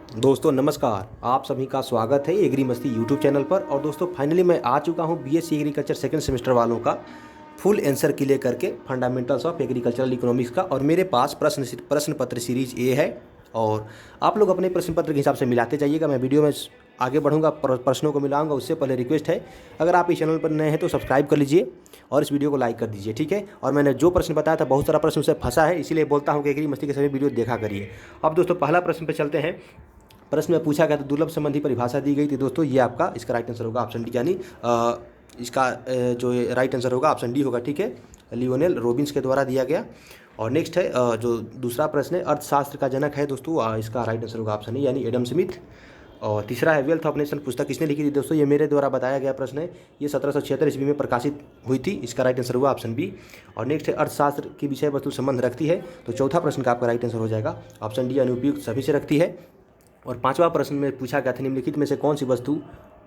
दोस्तों नमस्कार, आप सभी का स्वागत है एग्री मस्ती यूट्यूब चैनल पर। और दोस्तों फाइनली मैं आ चुका हूं बीएससी एग्रीकल्चर सेकंड सेमेस्टर वालों का फुल आंसर की लेकर के फंडामेंटल्स ऑफ एग्रीकल्चरल इकोनॉमिक्स का। और मेरे पास प्रश्न पत्र सीरीज ए है और आप लोग अपने प्रश्न पत्र के हिसाब से मिलाते जाइएगा। मैं वीडियो में आगे बढ़ूंगा, प्रश्नों को मिलाऊंगा। उससे पहले रिक्वेस्ट है, अगर आप इस चैनल पर नए हैं तो सब्सक्राइब कर लीजिए और इस वीडियो को लाइक कर दीजिए, ठीक है। और मैंने जो प्रश्न बताया था बहुत सारा प्रश्न उससे फंसा है, इसीलिए बोलता हूँ कि एग्री मस्ती के सभी वीडियो देखा करिए। अब दोस्तों पहला प्रश्न पे चलते हैं। प्रश्न में पूछा गया तो दुर्लभ संबंधी परिभाषा दी गई थी दोस्तों। ये आपका इसका राइट आंसर होगा ऑप्शन डी, यानी इसका जो राइट आंसर होगा ऑप्शन डी होगा, ठीक है। लियोनेल रॉबिन्स के द्वारा दिया गया। और नेक्स्ट है जो दूसरा प्रश्न है, अर्थशास्त्र का जनक है दोस्तों, इसका राइट आंसर होगा ऑप्शन ए यानी एडम स्मिथ। और तीसरा है वेल्थ ऑफ नेशन पुस्तक किसने लिखी थी दोस्तों, ये मेरे द्वारा बताया गया प्रश्न है। ये 1776 ईस्वी में प्रकाशित हुई थी, इसका राइट आंसर हुआ ऑप्शन बी। और नेक्स्ट है अर्थशास्त्र की विषय वस्तु संबंध रखती है, तो चौथा प्रश्न का आपका राइट आंसर हो जाएगा ऑप्शन डी अनुपयुक्त सभी से रखती है। और पांचवा प्रश्न में पूछा गया था निम्नलिखित में से कौन सी वस्तु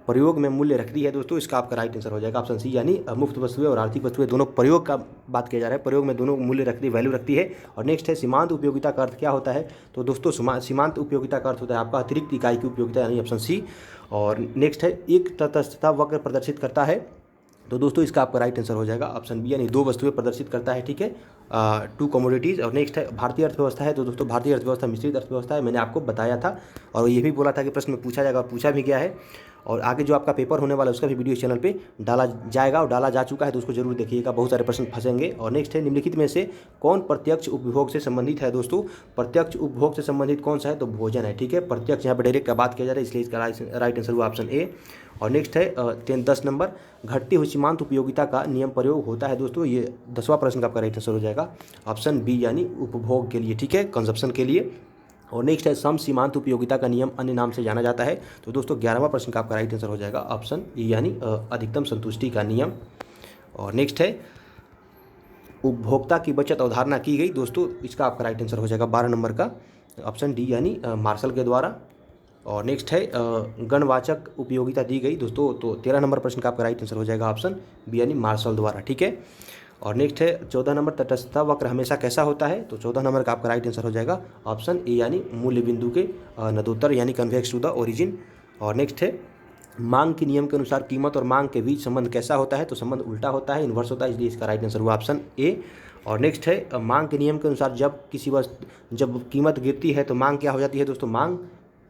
प्रयोग में मूल्य रखती है दोस्तों, इसका आपका राइट आंसर हो जाएगा ऑप्शन सी, यानी मुफ्त वस्तुएं और आर्थिक वस्तुएं दोनों प्रयोग का बात किया जा रहा है, प्रयोग में दोनों मूल्य रखती है, वैल्यू रखती है। और नेक्स्ट है सीमांत उपयोगिता का अर्थ क्या होता है, तो दोस्तों सीमांत उपयोगिता का अर्थ होता है आपका अतिरिक्त इकाई की उपयोगिता, यानी ऑप्शन सी। और नेक्स्ट है एक तटस्थता वक्र प्रदर्शित करता है, तो दोस्तों इसका आपका राइट आंसर हो जाएगा ऑप्शन बी, यानी दो वस्तुएं प्रदर्शित करता है, ठीक है, टू कमोडिटीज़। और नेक्स्ट है भारतीय अर्थव्यवस्था है, तो दोस्तों भारतीय अर्थव्यवस्था मिश्रित अर्थव्यवस्था है, मैंने आपको बताया था। और ये भी बोला था कि प्रश्न में पूछा जाएगा, पूछा भी गया है। और आगे जो आपका पेपर होने वाला है उसका भी वीडियो चैनल पे डाला जाएगा और डाला जा चुका है, तो उसको जरूर देखिएगा, बहुत सारे प्रश्न फंसेंगे। और नेक्स्ट है निम्नलिखित में से कौन प्रत्यक्ष उपभोग से संबंधित है दोस्तों, प्रत्यक्ष उपभोग से संबंधित कौन सा है, तो भोजन है, ठीक है। प्रत्यक्ष यहाँ पर डायरेक्ट का बात किया जा रहा है, इसलिए इसका राइट आंसर हुआ ऑप्शन ए। और नेक्स्ट है 10 नंबर, घटती हुई सीमांत उपयोगिता का नियम प्रयोग होता है दोस्तों, ये 10वां प्रश्न का आपका राइट आंसर हो जाएगा ऑप्शन बी, यानी उपभोग के लिए, ठीक है, कंजप्शन के लिए। और नेक्स्ट है सम सीमांत उपयोगिता का नियम अन्य नाम से जाना जाता है, तो दोस्तों 11वां प्रश्न का आपका राइट आंसर हो जाएगा ऑप्शन ई, यानी अधिकतम संतुष्टि का नियम। और नेक्स्ट है उपभोक्ता की बचत अवधारणा की गई दोस्तों, इसका आपका राइट आंसर हो जाएगा 12 नंबर का ऑप्शन डी, यानी मार्शल के द्वारा। और नेक्स्ट है गणवाचक उपयोगिता दी गई दोस्तों, तो 13 नंबर प्रश्न का आपका राइट आंसर हो जाएगा ऑप्शन बी, यानी मार्शल द्वारा, ठीक है। और नेक्स्ट है 14 नंबर, तटस्थता वक्र हमेशा कैसा होता है, तो 14 नंबर का आपका राइट आंसर हो जाएगा ऑप्शन ए, यानी मूल्य बिंदु के नदोत्तर, यानी कन्वेक्स टू द ओरिजिन। और नेक्स्ट है मांग के नियम के अनुसार कीमत और मांग के बीच संबंध कैसा होता है, तो संबंध उल्टा होता है, इन्वर्स होता है, इसलिए इसका राइट आंसर हुआ ऑप्शन ए। और नेक्स्ट है मांग के नियम के अनुसार जब कीमत गिरती है तो मांग क्या हो जाती है दोस्तों, मांग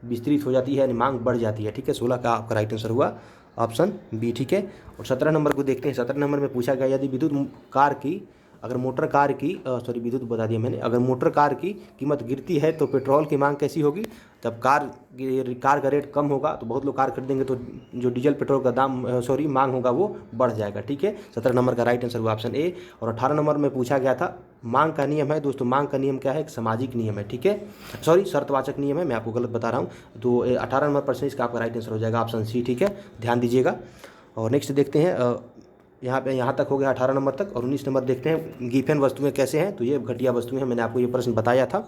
विस्तृत हो जाती है, यानी मांग बढ़ जाती है, ठीक है। 16 का आपका राइट आंसर हुआ ऑप्शन बी, ठीक है। और 17 नंबर को देखते हैं। 17 नंबर में पूछा गया यदि विद्युत बता दिया मैंने, अगर मोटर कार की कीमत गिरती है तो पेट्रोल की मांग कैसी होगी, जब कार का रेट कम होगा तो बहुत लोग कार खरीदेंगे, तो जो डीजल पेट्रोल का मांग होगा वो बढ़ जाएगा, ठीक है। 17 नंबर का राइट आंसर हुआ ऑप्शन ए। और 18 नंबर में पूछा गया था मांग का नियम है दोस्तों, मांग का नियम क्या है, एक सामाजिक नियम है, ठीक है, शर्तवाचक नियम है, मैं आपको गलत बता रहा हूँ। तो 18 नंबर प्रश्न इसका आपका राइट आंसर हो जाएगा ऑप्शन सी, ठीक है, ध्यान दीजिएगा। और नेक्स्ट देखते हैं, यहाँ तक हो गया 18 नंबर तक। और 19 नंबर देखते हैं गिफेन वस्तुएं कैसे हैं, तो ये घटिया वस्तुएं हैं, मैंने आपको ये प्रश्न बताया था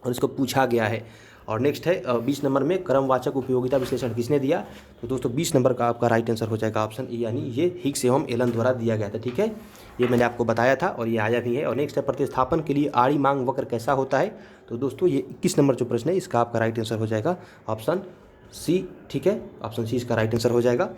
और इसको पूछा गया है। और नेक्स्ट है 20 नंबर में क्रमवाचक उपयोगिता विश्लेषण किसने दिया, तो दोस्तों 20 नंबर का आपका राइट आंसर हो जाएगा ऑप्शन ई, यानी ये हिग्स एवं एलन द्वारा दिया गया था, ठीक है, ये मैंने आपको बताया था और ये आया भी है। और नेक्स्ट है प्रतिस्थापन के लिए आड़ी मांग वक्र कैसा होता है, तो दोस्तों ये 21 नंबर जो प्रश्न है इसका आपका राइट आंसर हो जाएगा ऑप्शन सी, ठीक है, ऑप्शन सी इसका राइट आंसर हो जाएगा।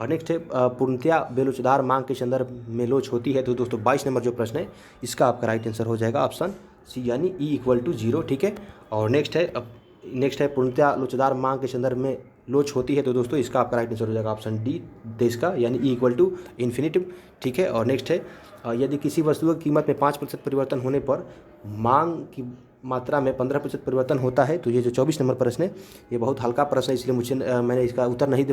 और नेक्स्ट है पूर्णतया बेलोचदार मांग के संदर्भ में लोच होती है, तो दोस्तों 22 नंबर जो प्रश्न है इसका आपका राइट आंसर हो जाएगा ऑप्शन सी, यानी ई इक्वल टू 0, ठीक है। और नेक्स्ट है पूर्णतया लोचदार मांग के संदर्भ में लोच होती है, तो दोस्तों इसका आपका राइट आंसर हो जाएगा ऑप्शन डी देश का, यानी ई इक्वल टू इन्फिनिटिव, ठीक है। और नेक्स्ट है यदि किसी वस्तु की कीमत में 5% परिवर्तन होने पर मांग की मात्रा में 15% परिवर्तन होता है, तो ये जो 24 नंबर प्रश्न है ये बहुत हल्का प्रश्न है, इसलिए मैंने इसका उत्तर नहीं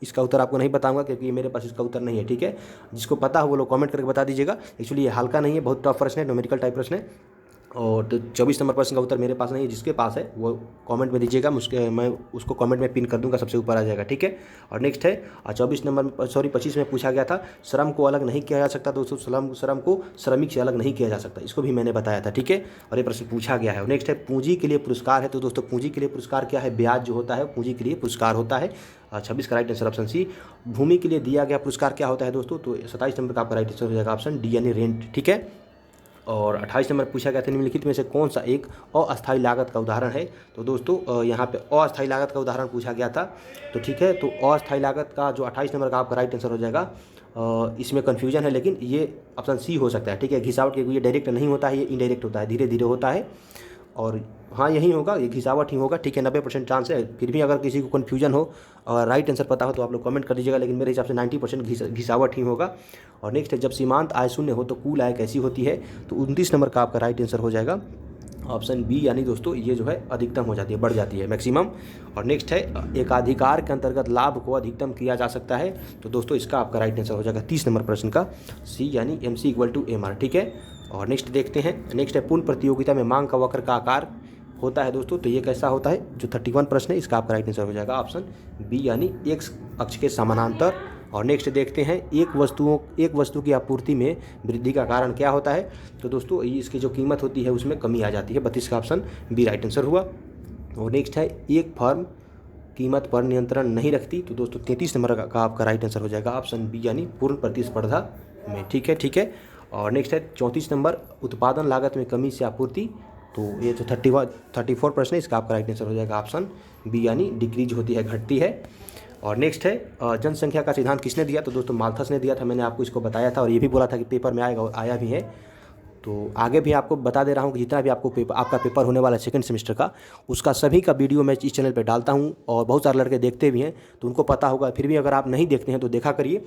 इसका उत्तर आपको नहीं बताऊंगा, क्योंकि मेरे पास इसका उत्तर नहीं है, ठीक है। जिसको पता हो वो लोग कमेंट करके बता दीजिएगा। एक्चुअली ये हल्का नहीं है, बहुत टफ प्रश्न है, न्यूमेरिकल टाइप प्रश्न है। और तो 24 नंबर प्रश्न का उत्तर मेरे पास नहीं है, जिसके पास है वो कमेंट में दीजिएगा, मैं उसको कमेंट में पिन कर दूंगा, सबसे ऊपर आ जाएगा, ठीक है। और नेक्स्ट है 25 में पूछा गया था श्रम को अलग नहीं किया जा सकता दोस्तों, श्रम को श्रमिक से अलग नहीं किया जा सकता, इसको भी मैंने बताया था, ठीक है। और ये प्रश्न पूछा गया है। नेक्स्ट है पूंजी के लिए पुरस्कार है, तो दोस्तों पूंजी के लिए पुरस्कार क्या है, ब्याज जो होता है पूंजी के लिए पुरस्कार होता है। 26 का राइट आंसर ऑप्शन सी। भूमि के लिए दिया गया पुरस्कार क्या होता है दोस्तों, तो 27 नंबर का आपका राइट आंसर हो जाएगा ऑप्शन डी, यानी रेंट, ठीक है। और 28 नंबर पूछा गया था निम्नलिखित में से कौन सा एक अस्थायी लागत का उदाहरण है। तो दोस्तों यहाँ पे अस्थायी लागत का उदाहरण पूछा गया था। तो ठीक है, तो अस्थायी लागत का जो 28 नंबर का आपका राइट आंसर हो जाएगा। इसमें कन्फ्यूजन है लेकिन ये ऑप्शन सी हो सकता है। ठीक है, घिसावट के ये डायरेक्ट नहीं होता है, ये इनडायरेक्ट होता है, धीरे धीरे होता है। और हाँ यही होगा, ये घिसावट ही होगा। ठीक है, 90% चांस है। फिर भी अगर किसी को कन्फ्यूजन हो और राइट आंसर पता हो तो आप लोग कमेंट कर दीजिएगा, लेकिन मेरे हिसाब से 90% घिसावट ही होगा। और नेक्स्ट है, जब सीमांत आय शून्य हो तो कुल आय कैसी होती है। तो 29 नंबर का आपका राइट आंसर हो जाएगा ऑप्शन बी, यानी दोस्तों ये जो है अधिकतम हो जाती है, बढ़ जाती है, मैक्सिमम। और नेक्स्ट है, एकाधिकार के अंतर्गत लाभ को अधिकतम किया जा सकता है। तो दोस्तों इसका आपका राइट आंसर हो जाएगा 30 नंबर प्रश्न का सी, यानी MC = MR। ठीक है, और नेक्स्ट देखते हैं। नेक्स्ट है, पूर्ण प्रतियोगिता में मांग का वक्र का आकार होता है दोस्तों। तो ये कैसा होता है, जो 31 प्रश्न है इसका आपका राइट आंसर हो जाएगा ऑप्शन बी, यानी एक्स अक्ष के समानांतर। और नेक्स्ट देखते हैं, एक वस्तु की आपूर्ति में वृद्धि का कारण क्या होता है। तो दोस्तों इसकी जो कीमत होती है उसमें कमी आ जाती है। 32 का ऑप्शन बी राइट आंसर हुआ। और नेक्स्ट है, एक फर्म कीमत पर नियंत्रण नहीं रखती। तो दोस्तों 33 नंबर का आपका राइट आंसर हो जाएगा ऑप्शन बी, यानी पूर्ण प्रतिस्पर्धा में। ठीक है। और नेक्स्ट है 34 नंबर, उत्पादन लागत में कमी से आपूर्ति। तो ये जो 34 प्रश्न है इसका आपका राइट आंसर हो जाएगा ऑप्शन बी, यानी डिक्रीज होती है, घटती है। और नेक्स्ट है, जनसंख्या का सिद्धांत किसने दिया। तो दोस्तों माल्थस ने दिया था, मैंने आपको इसको बताया था और ये भी बोला था कि पेपर में आएगा और आया भी है। तो आगे भी आपको बता दे रहा हूँ कि जितना भी आपका पेपर होने वाला है सेकंड सेमेस्टर का, उसका सभी का वीडियो मैं इस चैनल पे डालता हूँ और बहुत सारे लड़के देखते भी हैं तो उनको पता होगा। फिर भी अगर आप नहीं देखते हैं तो देखा करिए,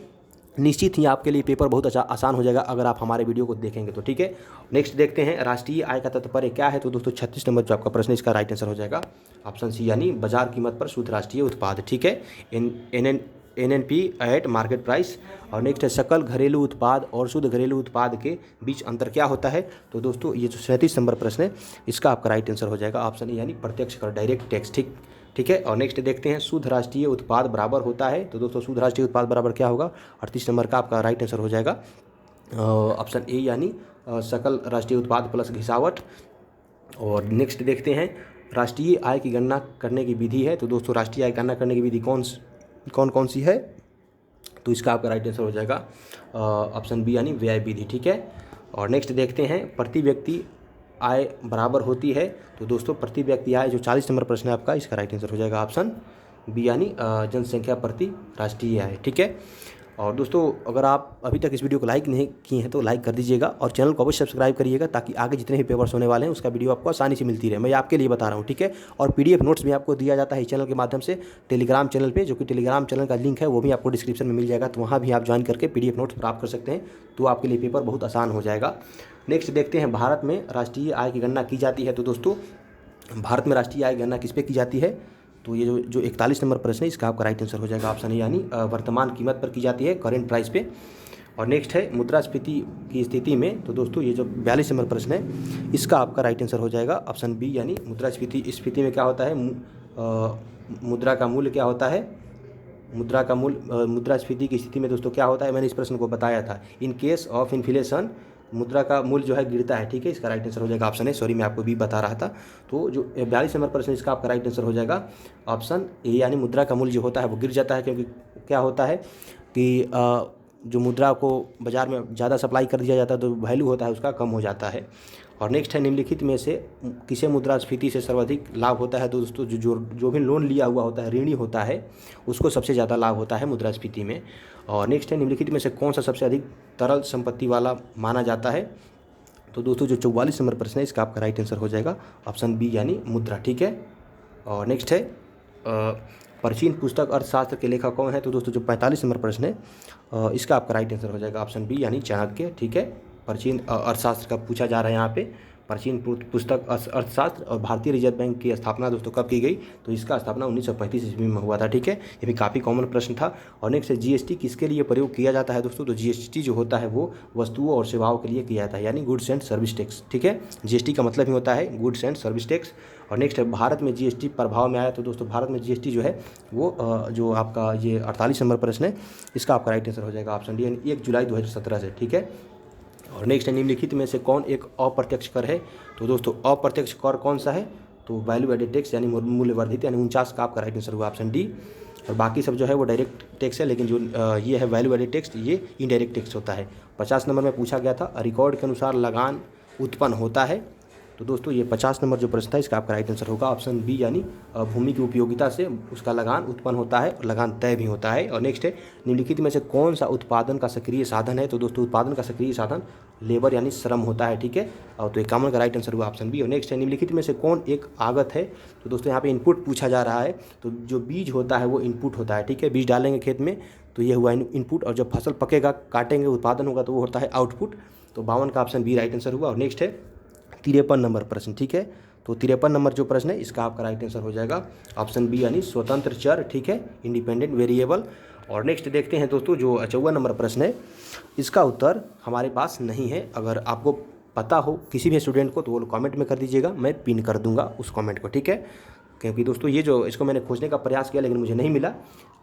निश्चित ही आपके लिए पेपर बहुत अच्छा आसान हो जाएगा अगर आप हमारे वीडियो को देखेंगे तो। ठीक है, नेक्स्ट देखते हैं, राष्ट्रीय आय का तात्पर्य क्या है। तो दोस्तों 36 नंबर जो आपका प्रश्न है इसका राइट आंसर हो जाएगा ऑप्शन सी, यानी बाजार कीमत पर शुद्ध राष्ट्रीय उत्पाद। ठीक है, NNP एट मार्केट प्राइस। और नेक्स्ट है, सकल घरेलू उत्पाद और शुद्ध घरेलू उत्पाद के बीच अंतर क्या होता है। तो दोस्तों ये जो 37 नंबर प्रश्न है इसका आपका राइट आंसर हो जाएगा ऑप्शन ए, यानी प्रत्यक्ष कर, डायरेक्ट टैक्स। ठीक है। और नेक्स्ट देखते हैं, शुद्ध राष्ट्रीय उत्पाद बराबर होता है। तो दोस्तों शुद्ध राष्ट्रीय उत्पाद बराबर क्या होगा, 38 नंबर का आपका राइट आंसर हो जाएगा ऑप्शन ए, यानी सकल राष्ट्रीय उत्पाद प्लस घिसावट। और नेक्स्ट देखते हैं, राष्ट्रीय आय की गणना करने की विधि है। तो दोस्तों राष्ट्रीय आय गणना करने की विधि कौन सी है। तो इसका आपका राइट आंसर हो जाएगा ऑप्शन बी, यानी व्यय विधि। ठीक है। और नेक्स्ट देखते हैं, प्रति व्यक्ति आय बराबर होती है। तो दोस्तों प्रति व्यक्ति आय जो 40 नंबर प्रश्न है आपका, इसका राइट आंसर हो जाएगा ऑप्शन बी, यानी जनसंख्या प्रति राष्ट्रीय आय। ठीक है। और दोस्तों अगर आप अभी तक इस वीडियो को लाइक नहीं किए हैं तो लाइक कर दीजिएगा और चैनल को अवश्य सब्सक्राइब करिएगा, ताकि आगे जितने भी पेपर्स होने वाले हैं उसका वीडियो आपको आसानी से मिलती रहे। मैं आपके लिए बता रहा हूँ। ठीक है। और PDF नोट्स भी आपको दिया जाता है इस चैनल के माध्यम से टेलीग्राम चैनल पे, जो कि टेलीग्राम चैनल का लिंक है वो भी आपको डिस्क्रिप्शन में मिल जाएगा। तो वहाँ भी आप ज्वाइन करके PDF नोट्स प्राप्त कर सकते हैं, तो आपके लिए पेपर बहुत आसान हो जाएगा। नेक्स्ट देखते हैं, भारत में राष्ट्रीय आय की गणना की जाती है। तो दोस्तों भारत में राष्ट्रीय आय गणना किस पे की जाती है। तो ये जो 41 नंबर प्रश्न है इसका आपका राइट आंसर हो जाएगा ऑप्शन है, यानी वर्तमान कीमत पर की जाती है, करेंट प्राइस पे। और नेक्स्ट है, मुद्रास्फीति की स्थिति में। तो दोस्तों ये जो 42 नंबर प्रश्न है इसका आपका राइट आंसर हो जाएगा ऑप्शन बी, यानी मुद्रास्फीति में क्या होता है, मुद्रा का मूल्य क्या होता है, मुद्रास्फीति की स्थिति में दोस्तों क्या होता है, मैंने इस प्रश्न को बताया था। इन केस ऑफ इन्फ्लेशन मुद्रा का मूल्य जो है गिरता है। ठीक है, इसका राइट आंसर हो जाएगा ऑप्शन है, सॉरी मैं आपको भी बता रहा था। तो जो 42 नंबर प्रश्न इसका आपका राइट आंसर हो जाएगा ऑप्शन ए, यानी मुद्रा का मूल्य जो होता है वो गिर जाता है, क्योंकि क्या होता है कि जो मुद्रा को बाज़ार में ज़्यादा सप्लाई कर दिया जाता है तो वैल्यू होता है उसका कम हो जाता है। और नेक्स्ट है, निम्नलिखित में से किसे मुद्रास्फीति से सर्वाधिक लाभ होता है। तो दोस्तों जो भी लोन लिया हुआ होता है, ऋणी होता है, उसको सबसे ज़्यादा लाभ होता है मुद्रास्फीति में। और नेक्स्ट है, निम्नलिखित में से कौन सा सबसे अधिक तरल संपत्ति वाला माना जाता है। तो दोस्तों जो 44 नंबर प्रश्न है इसका आपका राइट आंसर हो जाएगा ऑप्शन बी, यानी मुद्रा। ठीक है। और नेक्स्ट है, प्राचीन पुस्तक अर्थशास्त्र के लेखक कौन है। तो दोस्तों जो 45 नंबर प्रश्न है इसका आपका राइट आंसर हो जाएगा ऑप्शन बी, यानी चाणक्य। ठीक है, प्राचीन अर्थशास्त्र का पूछा जा रहा है यहाँ पे, प्राचीन पुस्तक अर्थशास्त्र। और भारतीय रिजर्व बैंक की स्थापना दोस्तों कब की गई। तो इसका स्थापना 1935 ईस्वी में हुआ था। ठीक है, ये भी काफ़ी कॉमन प्रश्न था। और नेक्स्ट है, GST किसके लिए प्रयोग किया जाता है दोस्तों। तो GST जो होता है वो वस्तुओं और सेवाओं के लिए किया जाता है, यानी गुड्स एंड सर्विस टैक्स। ठीक है, GST का मतलब ही होता है गुड्स एंड सर्विस टैक्स। और नेक्स्ट है, भारत में GST प्रभाव में आया। तो दोस्तों भारत में GST जो है वो जो आपका ये 48 नंबर प्रश्न है इसका आपका राइट आंसर हो जाएगा ऑप्शन डी, यानी 1 जुलाई 2017 से। ठीक है। और नेक्स्ट है, निम्नलिखित में से कौन एक अप्रत्यक्ष कर है। तो दोस्तों अप्रत्यक्ष कर कौन सा है। तो वैल्यू एडेड टैक्स, यानी मूल्य वर्धित, यानी 49 का आपका राइट आंसर हुआ ऑप्शन डी। और बाकी सब जो है वो डायरेक्ट टैक्स है, लेकिन जो ये है वैल्यू एडेड टैक्स, ये इनडायरेक्ट टैक्स होता है। 50 नंबर में पूछा गया था, रिकॉर्ड के अनुसार लगान उत्पन्न होता है। तो दोस्तों ये 50 नंबर जो प्रश्न था इसका आपका राइट आंसर होगा ऑप्शन बी, यानी भूमि की उपयोगिता से उसका लगान उत्पन्न होता है और लगान तय भी होता है। और नेक्स्ट है, निम्नलिखित में से कौन सा उत्पादन का सक्रिय साधन है? तो दोस्तों उत्पादन का सक्रिय साधन लेबर यानी श्रम होता है, ठीक है। और तो 51 का राइट आंसर हुआ ऑप्शन बी। और नेक्स्ट है, निम्नलिखित में से कौन एक आगत है? तो दोस्तों यहाँ पे इनपुट पूछा जा रहा है, तो जो बीज होता है वो इनपुट होता है, ठीक है। बीज डालेंगे खेत में तो ये हुआ इनपुट, और जब फसल पकेगा काटेंगे उत्पादन होगा तो वो होता है आउटपुट। तो 52 का ऑप्शन बी राइट आंसर हुआ। और नेक्स्ट है 53 नंबर प्रश्न, ठीक है। तो 53 नंबर जो प्रश्न है इसका आपका राइट आंसर हो जाएगा ऑप्शन बी, यानी स्वतंत्र चर, ठीक है, इंडिपेंडेंट वेरिएबल। और नेक्स्ट देखते हैं दोस्तों जो 54 नंबर प्रश्न है इसका उत्तर हमारे पास नहीं है। अगर आपको पता हो किसी भी स्टूडेंट को तो वो कमेंट में कर दीजिएगा, मैं पिन कर दूंगा उस कमेंट को, ठीक है। क्योंकि दोस्तों ये जो इसको मैंने खोजने का प्रयास किया लेकिन मुझे नहीं मिला।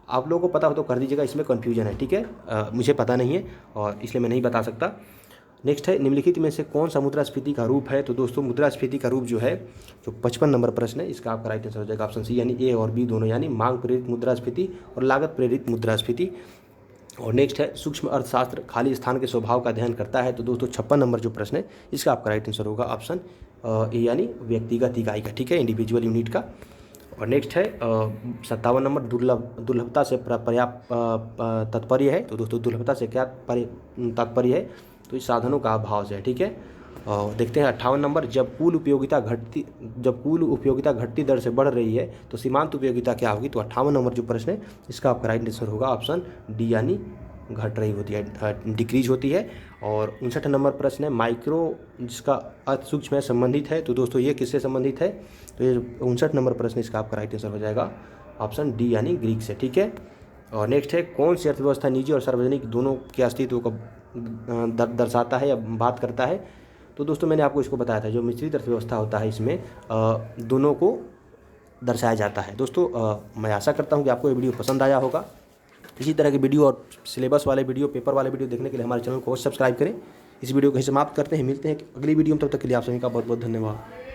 आप लोगों को पता हो तो कर दीजिएगा, इसमें कन्फ्यूजन है, ठीक है। मुझे पता नहीं है और इसलिए मैं नहीं बता सकता। नेक्स्ट है, निम्नलिखित में से कौन सा मुद्रास्फीति का रूप है? तो दोस्तों मुद्रास्फीति का रूप जो है जो 55 नंबर प्रश्न है इसका आपका राइट आंसर हो जाएगा ऑप्शन सी, यानी ए और बी दोनों, यानी मांग प्रेरित मुद्रास्फीति और लागत प्रेरित मुद्रास्फीति। और नेक्स्ट है, सूक्ष्म अर्थशास्त्र खाली स्थान के स्वभाव का अध्ययन करता है। तो दोस्तों 56 नंबर जो प्रश्न है इसका आपका राइट आंसर होगा ऑप्शन ए, यानी व्यक्तिगत इकाई का, ठीक है, इंडिविजुअल यूनिट का। और नेक्स्ट है 57 नंबर, दुर्लभता से पर्याप्त तात्पर्य है। तो दोस्तों दुर्लभता से क्या तात्पर्य है? तो इस साधनों का अभाव से है, ठीक है। और देखते हैं 58 नंबर, जब कुल उपयोगिता घटती दर से बढ़ रही है तो सीमांत उपयोगिता क्या होगी? तो 58 नंबर जो प्रश्न है इसका आपका राइट आंसर होगा ऑप्शन डी, यानी घट रही होती है, डिक्रीज होती है। और 59 नंबर प्रश्न है, माइक्रो जिसका अर्थ सूक्ष्म है संबंधित है। तो दोस्तों ये किससे संबंधित है? तो ये 59 नंबर प्रश्न इसका आपका राइट आंसर हो जाएगा ऑप्शन डी, यानी ग्रीक से, ठीक है। और नेक्स्ट है, कौन सी अर्थव्यवस्था निजी और सार्वजनिक दोनों के अस्तित्व को दर्शाता है या बात करता है? तो दोस्तों मैंने आपको इसको बताया था, जो मिश्रित अर्थव्यवस्था होता है इसमें दोनों को दर्शाया जाता है। दोस्तों मैं आशा करता हूँ कि आपको ये वीडियो पसंद आया होगा। इसी तरह के वीडियो और सिलेबस वाले वीडियो, पेपर वाले वीडियो देखने के लिए हमारे चैनल को सब्सक्राइब करें। इस वीडियो को ही समाप्त करते हैं, मिलते हैं अगली वीडियो में, तब तक के लिए आप सभी का बहुत बहुत धन्यवाद।